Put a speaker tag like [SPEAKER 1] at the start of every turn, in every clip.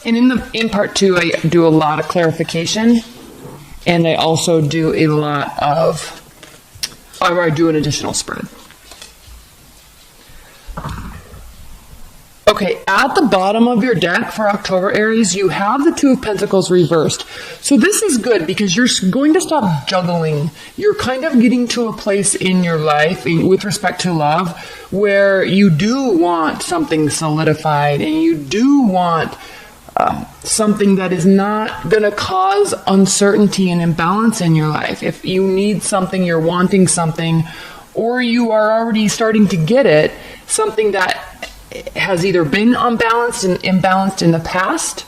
[SPEAKER 1] And in part 2, I do a lot of clarification, and I also do a lot of, or I do an additional spread. Okay, at the bottom of your deck for October, Aries, you have the Two of Pentacles reversed. So this is good because you're going to stop juggling. You're kind of getting to a place in your life with respect to love where you do want something solidified and you do want something that is not going to cause uncertainty and imbalance in your life. If you need something, you're wanting something, or you are already starting to get it, something that has either been unbalanced and imbalanced in the past,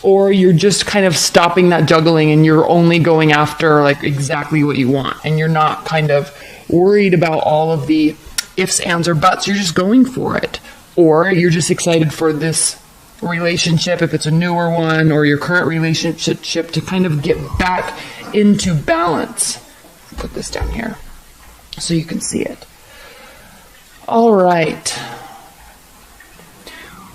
[SPEAKER 1] or you're just kind of stopping that juggling and you're only going after like exactly what you want, and you're not kind of worried about all of the ifs, ands, or buts. You're just going for it, or you're just excited for this relationship, if it's a newer one, or your current relationship, to kind of get back into balance. Put this down here so you can see it. All right.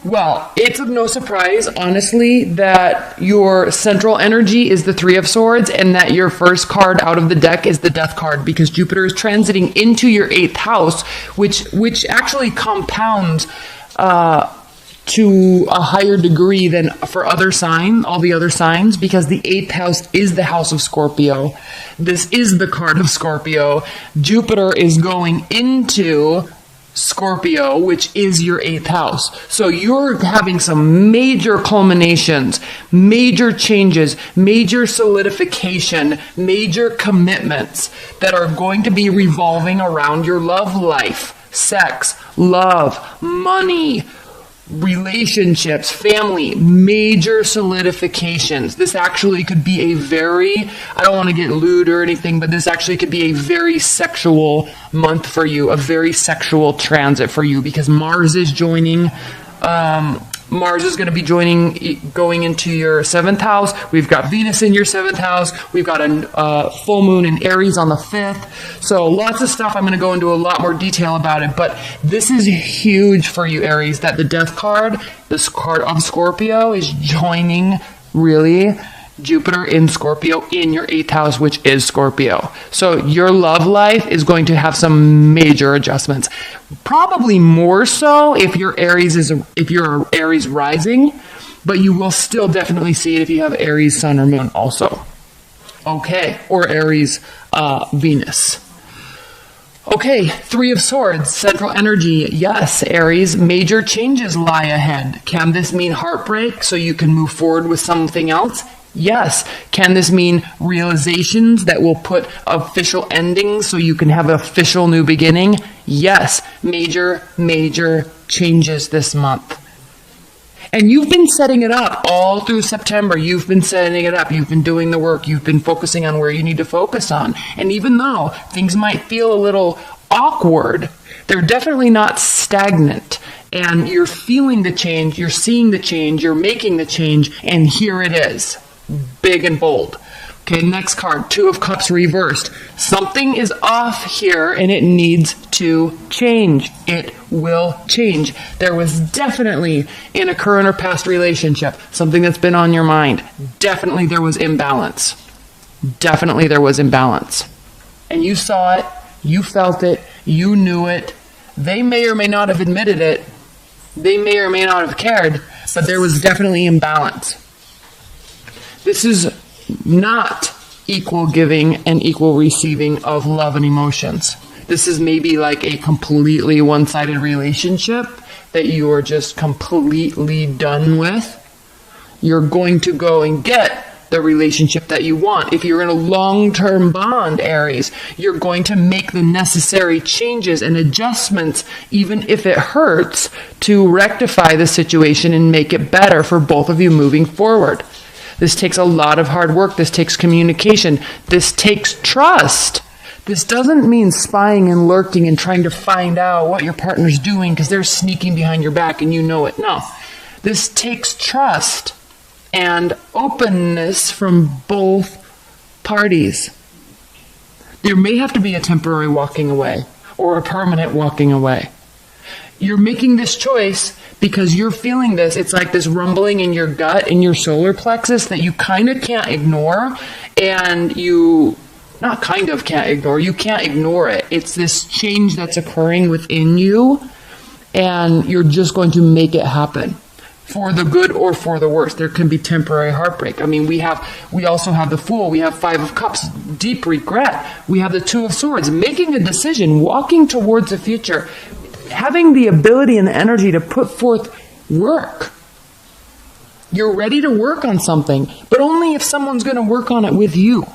[SPEAKER 1] Well, it's of no surprise, honestly, that your central energy is the Three of Swords and that your first card out of the deck is the Death card, because Jupiter is transiting into your 8th house, which actually compounds to a higher degree than for all the other signs, because the 8th house is the house of Scorpio. This is the card of Scorpio. Jupiter is going into Scorpio, which is your 8th house. So you're having some major culminations, major changes, major solidification, major commitments that are going to be revolving around your love life, sex, love, money, relationships, family, major solidifications. This actually could be a very, I don't want to get lewd or anything, but this actually could be a very sexual month for you, a very sexual transit for you, because Mars is joining, Mars is going to be going into your 7th house. We've got Venus in your 7th house. We've got a full moon in Aries on the 5th. So lots of stuff. I'm going to go into a lot more detail about it. But this is huge for you, Aries, that the Death card, this card of Scorpio, is joining, really, Jupiter in Scorpio in your 8th house, which is Scorpio. So your love life is going to have some major adjustments. Probably more so if you're Aries rising, but you will still definitely see it if you have Aries sun or moon also. Okay, or Aries Venus. Okay, Three of Swords, central energy. Yes, Aries, major changes lie ahead. Can this mean heartbreak so you can move forward with something else? Yes. Can this mean realizations that will put official endings so you can have an official new beginning? Yes. Major changes this month. And you've been setting it up all through September. You've been setting it up. You've been doing the work. You've been focusing on where you need to focus on. And even though things might feel a little awkward, they're definitely not stagnant. And you're feeling the change. You're seeing the change. You're making the change. And here it is. Big and bold. Okay, next card, Two of Cups reversed. Something is off here and it needs to change. It will change. There was definitely in a current or past relationship something that's been on your mind. Definitely there was imbalance. Definitely there was imbalance. And you saw it, you felt it, you knew it. They may or may not have admitted it. They may or may not have cared, but there was definitely imbalance. This is not equal giving and equal receiving of love and emotions. This is maybe like a completely one-sided relationship that you are just completely done with. You're going to go and get the relationship that you want. If you're in a long-term bond, Aries, you're going to make the necessary changes and adjustments, even if it hurts, to rectify the situation and make it better for both of you moving forward. This takes a lot of hard work. This takes communication. This takes trust. This doesn't mean spying and lurking and trying to find out what your partner's doing because they're sneaking behind your back and you know it. No. This takes trust and openness from both parties. There may have to be a temporary walking away or a permanent walking away. You're making this choice because you're feeling this. It's like this rumbling in your gut, in your solar plexus that you kind of can't ignore, and you can't ignore it. It's this change that's occurring within you, and you're just going to make it happen. For the good or for the worse. There can be temporary heartbreak. I mean, we also have the Fool. We have Five of Cups, deep regret. We have the Two of Swords, making a decision, walking towards the future, having the ability and the energy to put forth work. You're ready to work on something, but only if someone's going to work on it with you.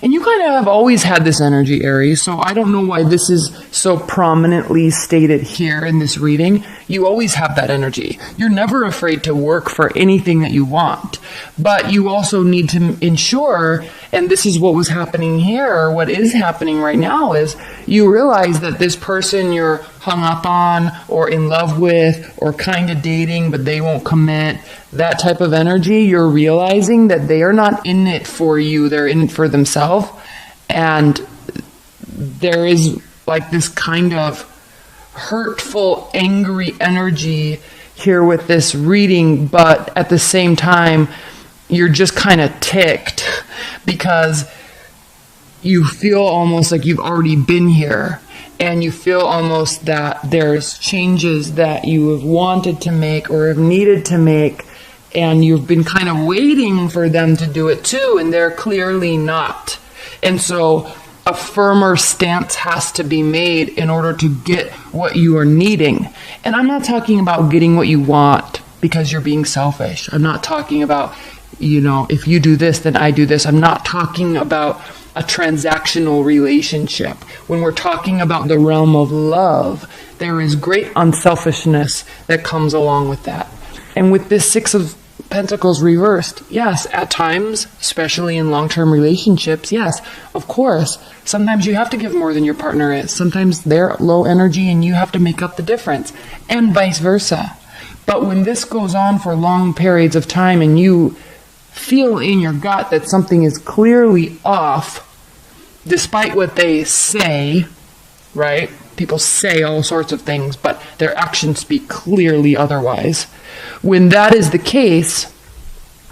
[SPEAKER 1] And you kind of have always had this energy, Aries, so I don't know why this is so prominently stated here in this reading. You always have that energy. You're never afraid to work for anything that you want. But you also need to ensure, and this is what was happening here, or what is happening right now, is you realize that this person you're hung up on, or in love with, or kind of dating, but they won't commit, that type of energy, you're realizing that they are not in it for you, they're in it for themselves. And there is like this kind of hurtful, angry energy here with this reading, but at the same time, you're just kind of ticked because you feel almost like you've already been here, and you feel almost that there's changes that you have wanted to make or have needed to make, and you've been kind of waiting for them to do it too, and they're clearly not. And so a firmer stance has to be made in order to get what you are needing. And I'm not talking about getting what you want because you're being selfish. I'm not talking about, if you do this, then I do this. I'm not talking about a transactional relationship. When we're talking about the realm of love, there is great unselfishness that comes along with that. And with this Six of Pentacles reversed, yes, at times, especially in long-term relationships, yes, of course, sometimes you have to give more than your partner is. Sometimes they're low energy and you have to make up the difference, and vice versa. But when this goes on for long periods of time and you feel in your gut that something is clearly off, despite what they say, right? People say all sorts of things, but their actions speak clearly otherwise. When that is the case,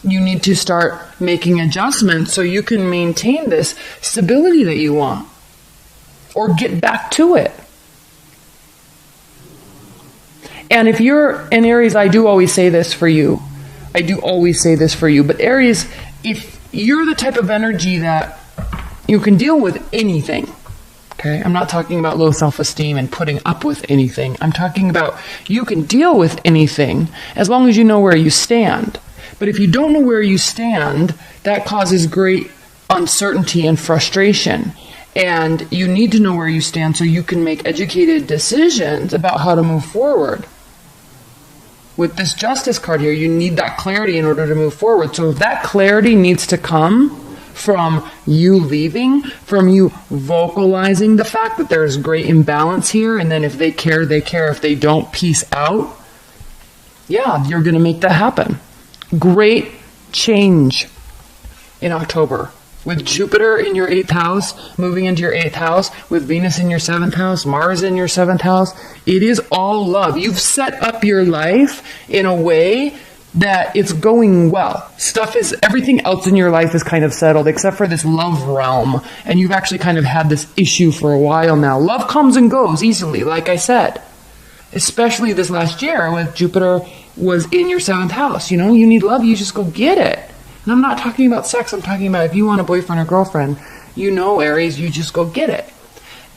[SPEAKER 1] you need to start making adjustments so you can maintain this stability that you want, or get back to it. And if you're an Aries, I do always say this for you. But Aries, if you're the type of energy that you can deal with anything, okay? I'm not talking about low self-esteem and putting up with anything. I'm talking about you can deal with anything as long as you know where you stand. But if you don't know where you stand, that causes great uncertainty and frustration. And you need to know where you stand so you can make educated decisions about how to move forward. With this Justice card here, you need that clarity in order to move forward. So if that clarity needs to come from you leaving, from you vocalizing the fact that there's great imbalance here, and then if they care, they care. If they don't, peace out. Yeah, you're going to make that happen. Great change in October. With Jupiter in your 8th house, moving into your 8th house, with Venus in your 7th house, Mars in your 7th house, it is all love. You've set up your life in a way that it's going well. Everything else in your life is kind of settled, except for this love realm. And you've actually kind of had this issue for a while now. Love comes and goes easily, like I said. Especially this last year when Jupiter was in your 7th house. You need love, you just go get it. And I'm not talking about sex, I'm talking about if you want a boyfriend or girlfriend, Aries, you just go get it.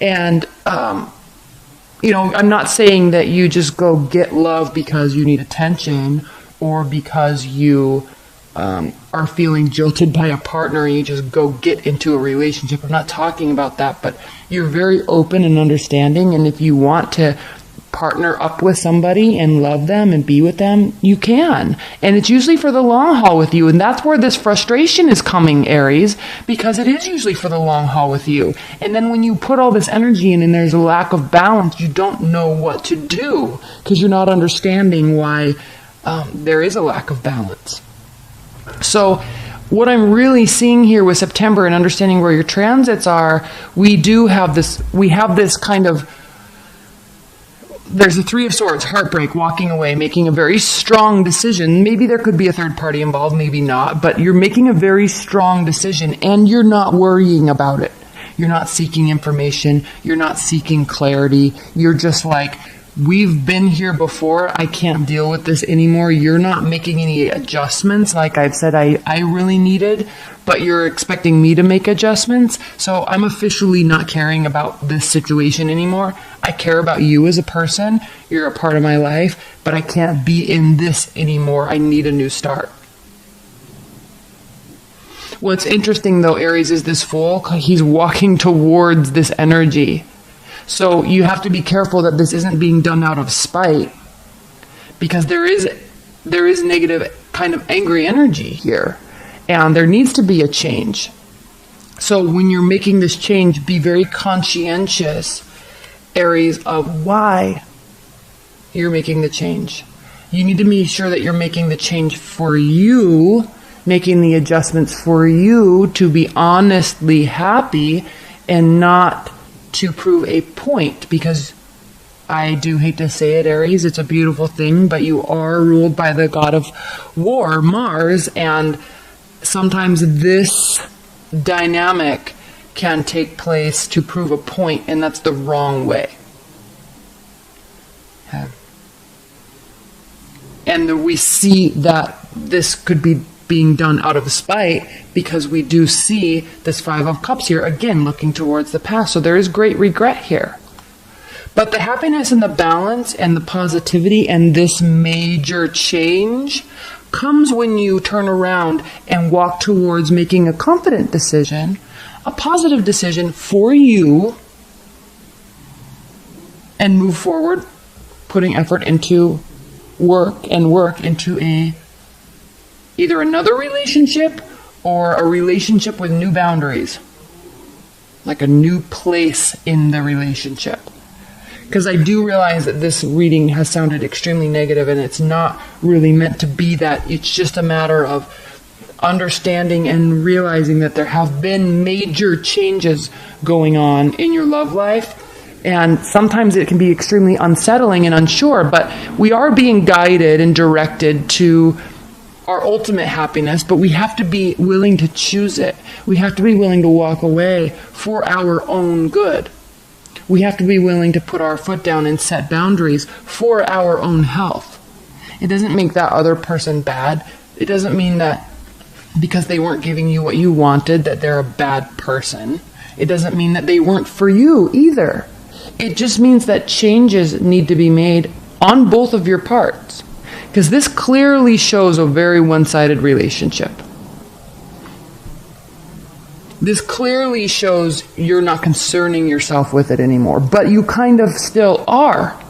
[SPEAKER 1] And, I'm not saying that you just go get love because you need attention or because you are feeling jilted by a partner and you just go get into a relationship. I'm not talking about that, but you're very open and understanding, and if you want to partner up with somebody and love them and be with them, you can. And it's usually for the long haul with you. And that's where this frustration is coming, Aries, because it is usually for the long haul with you. And then when you put all this energy in and there's a lack of balance, you don't know what to do because you're not understanding why there is a lack of balance. So what I'm really seeing here with September and understanding where your transits are, we have this kind of there's a Three of Swords, heartbreak, walking away, making a very strong decision. Maybe there could be a third party involved, maybe not, but you're making a very strong decision and you're not worrying about it. You're not seeking information. You're not seeking clarity. You're just like, we've been here before. I can't deal with this anymore. You're not making any adjustments like I've said I really needed, but you're expecting me to make adjustments. So I'm officially not caring about this situation anymore. I care about you as a person. You're a part of my life, but I can't be in this anymore. I need a new start. What's interesting though, Aries, is this Fool. He's walking towards this energy. So you have to be careful that this isn't being done out of spite, because there is negative kind of angry energy here, and there needs to be a change. So when you're making this change, be very conscientious, Aries, of why you're making the change. You need to make sure that you're making the change for you, making the adjustments for you to be honestly happy and not to prove a point, because I do hate to say it, Aries, it's a beautiful thing, but you are ruled by the god of war, Mars, and sometimes this dynamic can take place to prove a point, and that's the wrong way. Okay. And we see that this could be being done out of spite, because we do see this Five of Cups here, again, looking towards the past. So there is great regret here. But the happiness and the balance and the positivity and this major change comes when you turn around and walk towards making a confident decision, a positive decision for you, and move forward, putting effort into work into either another relationship or a relationship with new boundaries, like a new place in the relationship. Because I do realize that this reading has sounded extremely negative, and it's not really meant to be that. It's just a matter of understanding and realizing that there have been major changes going on in your love life. And sometimes it can be extremely unsettling and unsure, but we are being guided and directed to our ultimate happiness, but we have to be willing to choose it. We have to be willing to walk away for our own good. We have to be willing to put our foot down and set boundaries for our own health. It doesn't make that other person bad. It doesn't mean that because they weren't giving you what you wanted that they're a bad person. It doesn't mean that they weren't for you either. It just means that changes need to be made on both of your parts. Because this clearly shows a very one-sided relationship. This clearly shows you're not concerning yourself with it anymore, but you kind of still are.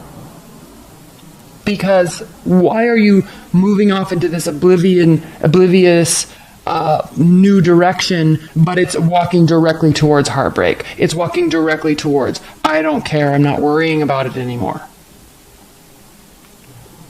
[SPEAKER 1] Because why are you moving off into this oblivious new direction, but it's walking directly towards heartbreak? It's walking directly towards, I don't care, I'm not worrying about it anymore.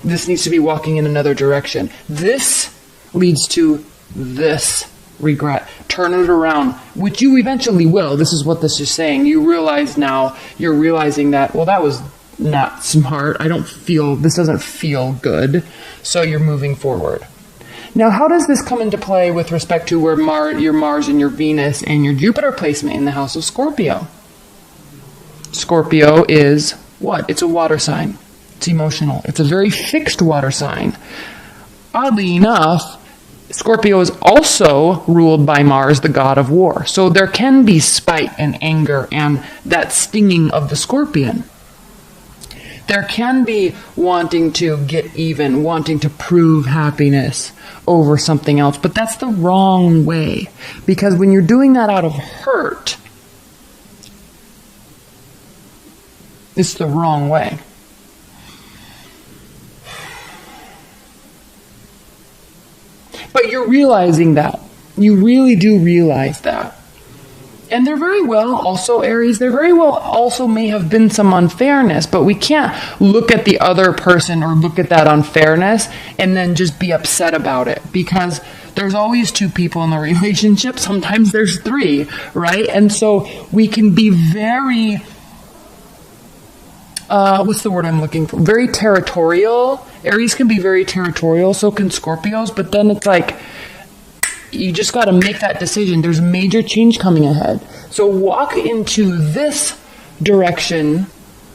[SPEAKER 1] This needs to be walking in another direction. This leads to this regret. Turn it around, which you eventually will. This is what this is saying. You realize now, you're realizing that, well, that was not smart. This doesn't feel good. So you're moving forward. Now, how does this come into play with respect to where your Mars and your Venus and your Jupiter placement in the house of Scorpio? Scorpio is what? It's a water sign. It's emotional. It's a very fixed water sign. Oddly enough, Scorpio is also ruled by Mars, the god of war. So there can be spite and anger and that stinging of the scorpion. There can be wanting to get even, wanting to prove happiness over something else, but that's the wrong way. Because when you're doing that out of hurt, it's the wrong way. But you're realizing that. You really do realize that. And there very well also, Aries, there very well also may have been some unfairness, but we can't look at the other person or look at that unfairness and then just be upset about it, because there's always two people in the relationship. Sometimes there's three, right? And so we can be very what's the word I'm looking for? Very territorial. Aries can be very territorial, so can Scorpios, but then it's like, you just got to make that decision. There's major change coming ahead. So walk into this direction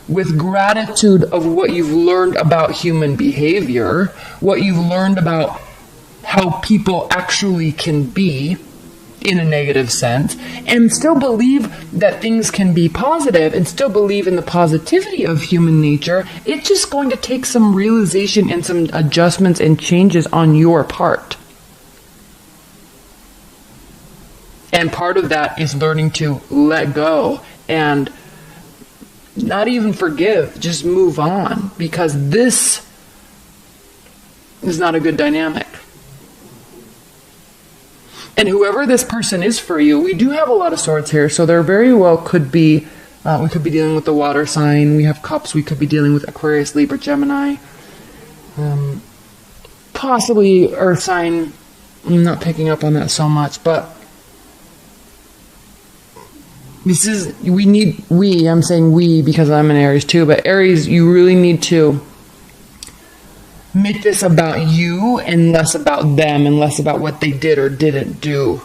[SPEAKER 1] with gratitude of what you've learned about human behavior, what you've learned about how people actually can be in a negative sense, and still believe that things can be positive and still believe in the positivity of human nature. It's just going to take some realization and some adjustments and changes on your part. And part of that is learning to let go and not even forgive, just move on, because this is not a good dynamic. And whoever this person is for you, we do have a lot of swords here, so there very well could be, we could be dealing with the water sign, we have cups, we could be dealing with Aquarius, Libra, Gemini, possibly earth sign. I'm not picking up on that so much, but this is, I'm saying we because I'm an Aries too, but Aries, you really need to make this about you and less about them and less about what they did or didn't do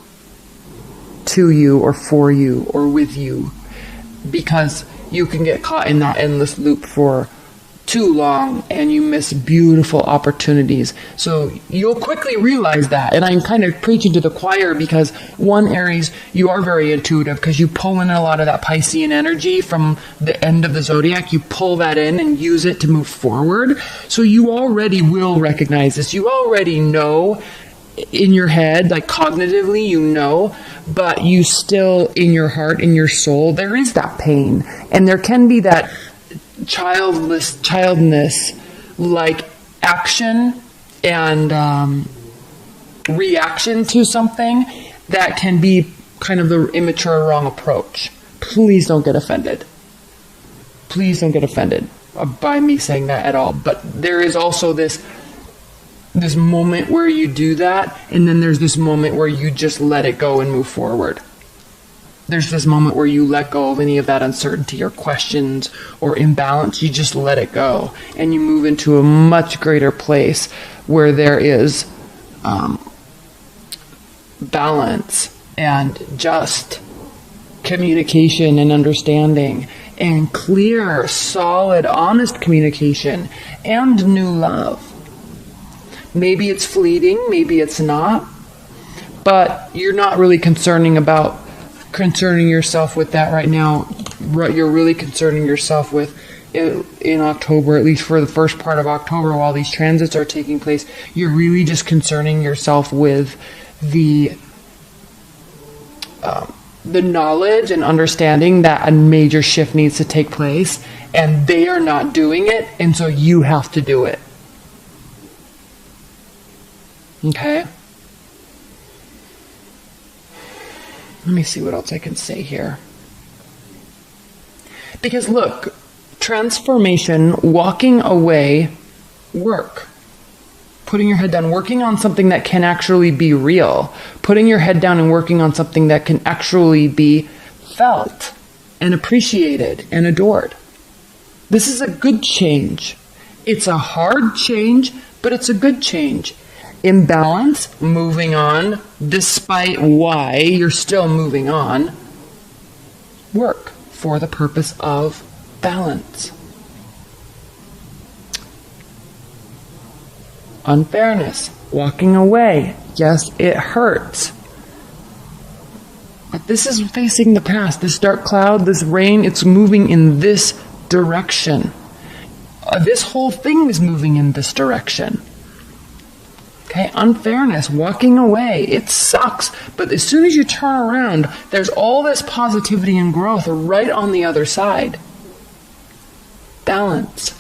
[SPEAKER 1] to you or for you or with you, because you can get caught in that endless loop for too long and you miss beautiful opportunities. So you'll quickly realize that. And I'm kind of preaching to the choir because, one, Aries, you are very intuitive because you pull in a lot of that Piscean energy from the end of the zodiac. You pull that in and use it to move forward. So you already will recognize this. You already know in your head, like cognitively, you know, but you still, in your heart, in your soul, there is that pain. And there can be that childness like action and reaction to something that can be kind of the immature, wrong approach. Please don't get offended. Please don't get offended by me saying that at all. But there is also this moment where you do that, and then there's this moment where you just let it go and move forward. There's this moment where you let go of any of that uncertainty or questions or imbalance. You just let it go and you move into a much greater place where there is balance and just communication and understanding and clear, solid, honest communication and new love. Maybe it's fleeting, maybe it's not, but you're not really concerning yourself with that right now. What you're really concerning yourself with in October, at least for the first part of October, while these transits are taking place, you're really just concerning yourself with the knowledge and understanding that a major shift needs to take place, and they are not doing it, and so you have to do it. Okay? Let me see what else I can say here. Because look, transformation, walking away, work. Putting your head down, working on something that can actually be real. Putting your head down and working on something that can actually be felt and appreciated and adored. This is a good change. It's a hard change, but it's a good change. Imbalance, moving on, despite why you're still moving on. Work for the purpose of balance. Unfairness, walking away. Yes, it hurts. But this is facing the past. This dark cloud, this rain, it's moving in this direction. This whole thing is moving in this direction. Okay, unfairness, walking away, it sucks. But as soon as you turn around, there's all this positivity and growth right on the other side. Balance.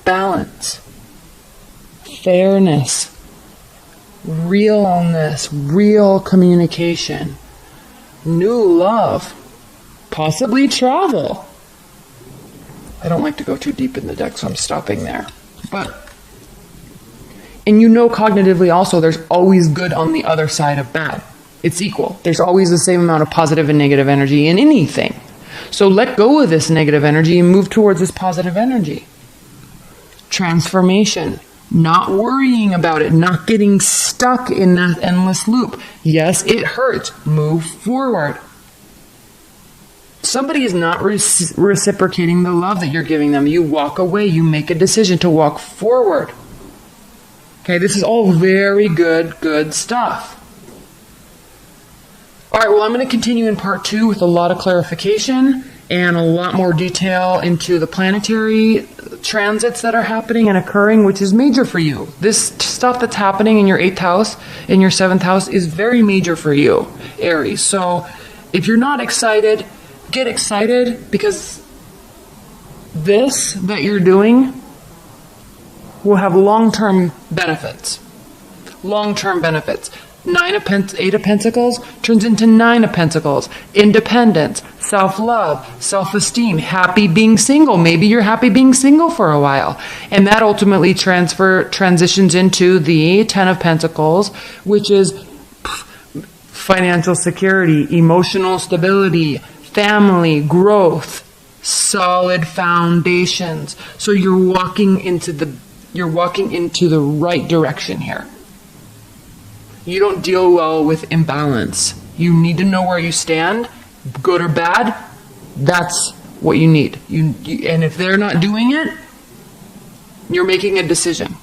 [SPEAKER 1] Balance. Fairness. Realness. Real communication. New love. Possibly travel. I don't like to go too deep in the deck, so I'm stopping there. And you know cognitively also there's always good on the other side of bad. It's equal. There's always the same amount of positive and negative energy in anything. So let go of this negative energy and move towards this positive energy. Transformation. Not worrying about it, not getting stuck in that endless loop. Yes, it hurts. Move forward. Somebody is not reciprocating the love that you're giving them. You walk away. You make a decision to walk forward. Okay, this is all very good stuff. All right, well, I'm going to continue in part 2 with a lot of clarification and a lot more detail into the planetary transits that are happening and occurring, which is major for you. This stuff that's happening in your 8th house, in your 7th house, is very major for you, Aries. So if you're not excited, get excited, because this that you're doing will have long-term benefits. Long-term benefits. 8 of Pentacles turns into 9 of Pentacles. Independence, self-love, self-esteem, happy being single. Maybe you're happy being single for a while. And that ultimately transitions into the 10 of Pentacles, which is financial security, emotional stability, family, growth, solid foundations. So you're walking into the right direction here. You don't deal well with imbalance. You need to know where you stand, good or bad. That's what you need. And if they're not doing it, you're making a decision.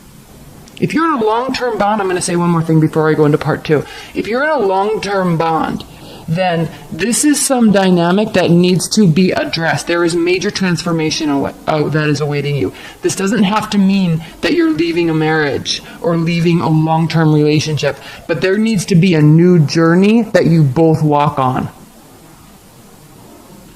[SPEAKER 1] If you're in a long-term bond, I'm going to say one more thing before I go into part 2. If you're in a long-term bond, then this is some dynamic that needs to be addressed. There is major transformation that is awaiting you. This doesn't have to mean that you're leaving a marriage or leaving a long-term relationship, but there needs to be a new journey that you both walk on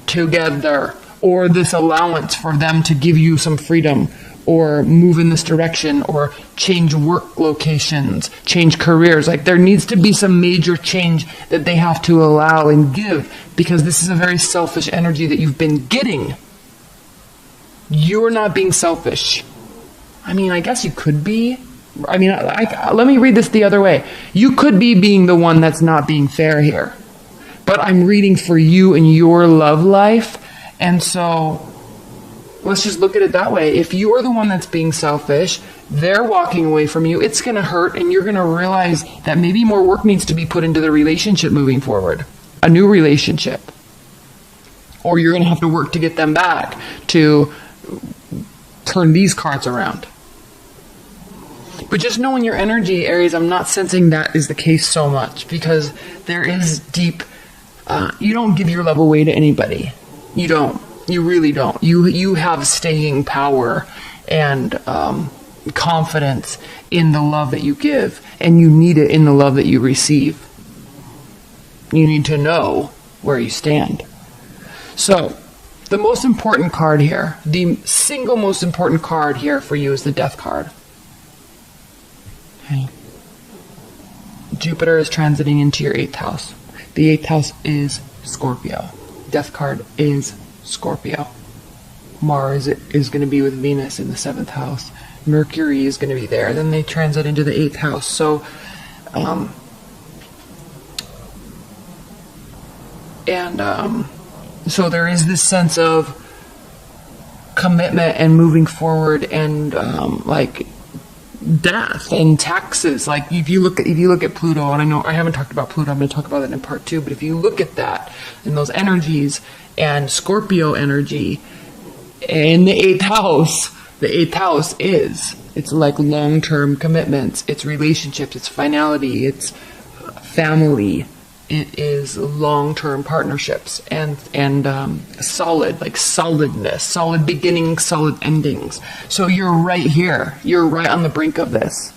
[SPEAKER 1] together, or this allowance for them to give you some freedom, or move in this direction, or change work locations, change careers. Like, there needs to be some major change that they have to allow and give, because this is a very selfish energy that you've been getting. You're not being selfish. I mean, I guess you could be. I mean, let me read this the other way. You could be being the one that's not being fair here. But I'm reading for you and your love life. And so let's just look at it that way. If you're the one that's being selfish, they're walking away from you, it's going to hurt, and you're going to realize that maybe more work needs to be put into the relationship moving forward. A new relationship. Or you're going to have to work to get them back, to turn these cards around. But just knowing your energy, Aries, I'm not sensing that is the case so much, because there is deep, you don't give your love away to anybody. You don't. You really don't. You have staying power and confidence in the love that you give, and you need it in the love that you receive. You need to know where you stand. So, the most important card here, the single most important card here for you, is the Death card. Okay. Jupiter is transiting into your 8th house. The 8th house is Scorpio. Death card is Scorpio. Mars is going to be with Venus in the 7th house. Mercury is going to be there. Then they transit into the 8th house. So, so there is this sense of commitment and moving forward, and like death and taxes. Like if you look at Pluto, and I know I haven't talked about Pluto, I'm going to talk about it in part 2, but if you look at that and those energies and Scorpio energy in the 8th house, the 8th house it's like long-term commitments, it's relationships, it's finality, it's family, it is long-term partnerships, and solid, like solidness, solid beginnings, solid endings. So you're right here. You're right on the brink of this.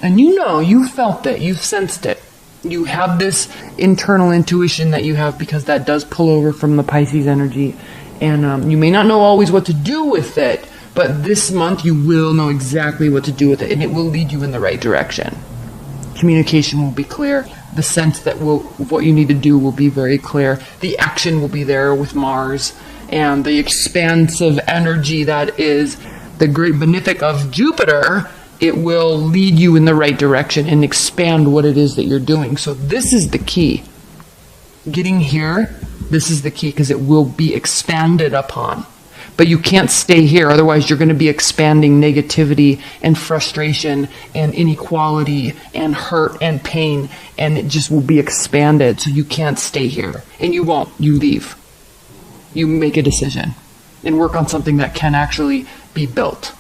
[SPEAKER 1] And you felt it, you've sensed it. You have this internal intuition that you have, because that does pull over from the Pisces energy. And you may not know always what to do with it, but this month you will know exactly what to do with it, and it will lead you in the right direction. Communication will be clear. The sense that what you need to do will be very clear. The action will be there with Mars, and the expansive energy that is the great benefic of Jupiter, it will lead you in the right direction and expand what it is that you're doing. So this is the key. Getting here, This is the key, because it will be expanded upon. But you can't stay here, otherwise you're going to be expanding negativity and frustration and inequality and hurt and pain, and it just will be expanded. So you can't stay here, and you won't. You leave. You make a decision and work on something that can actually be built.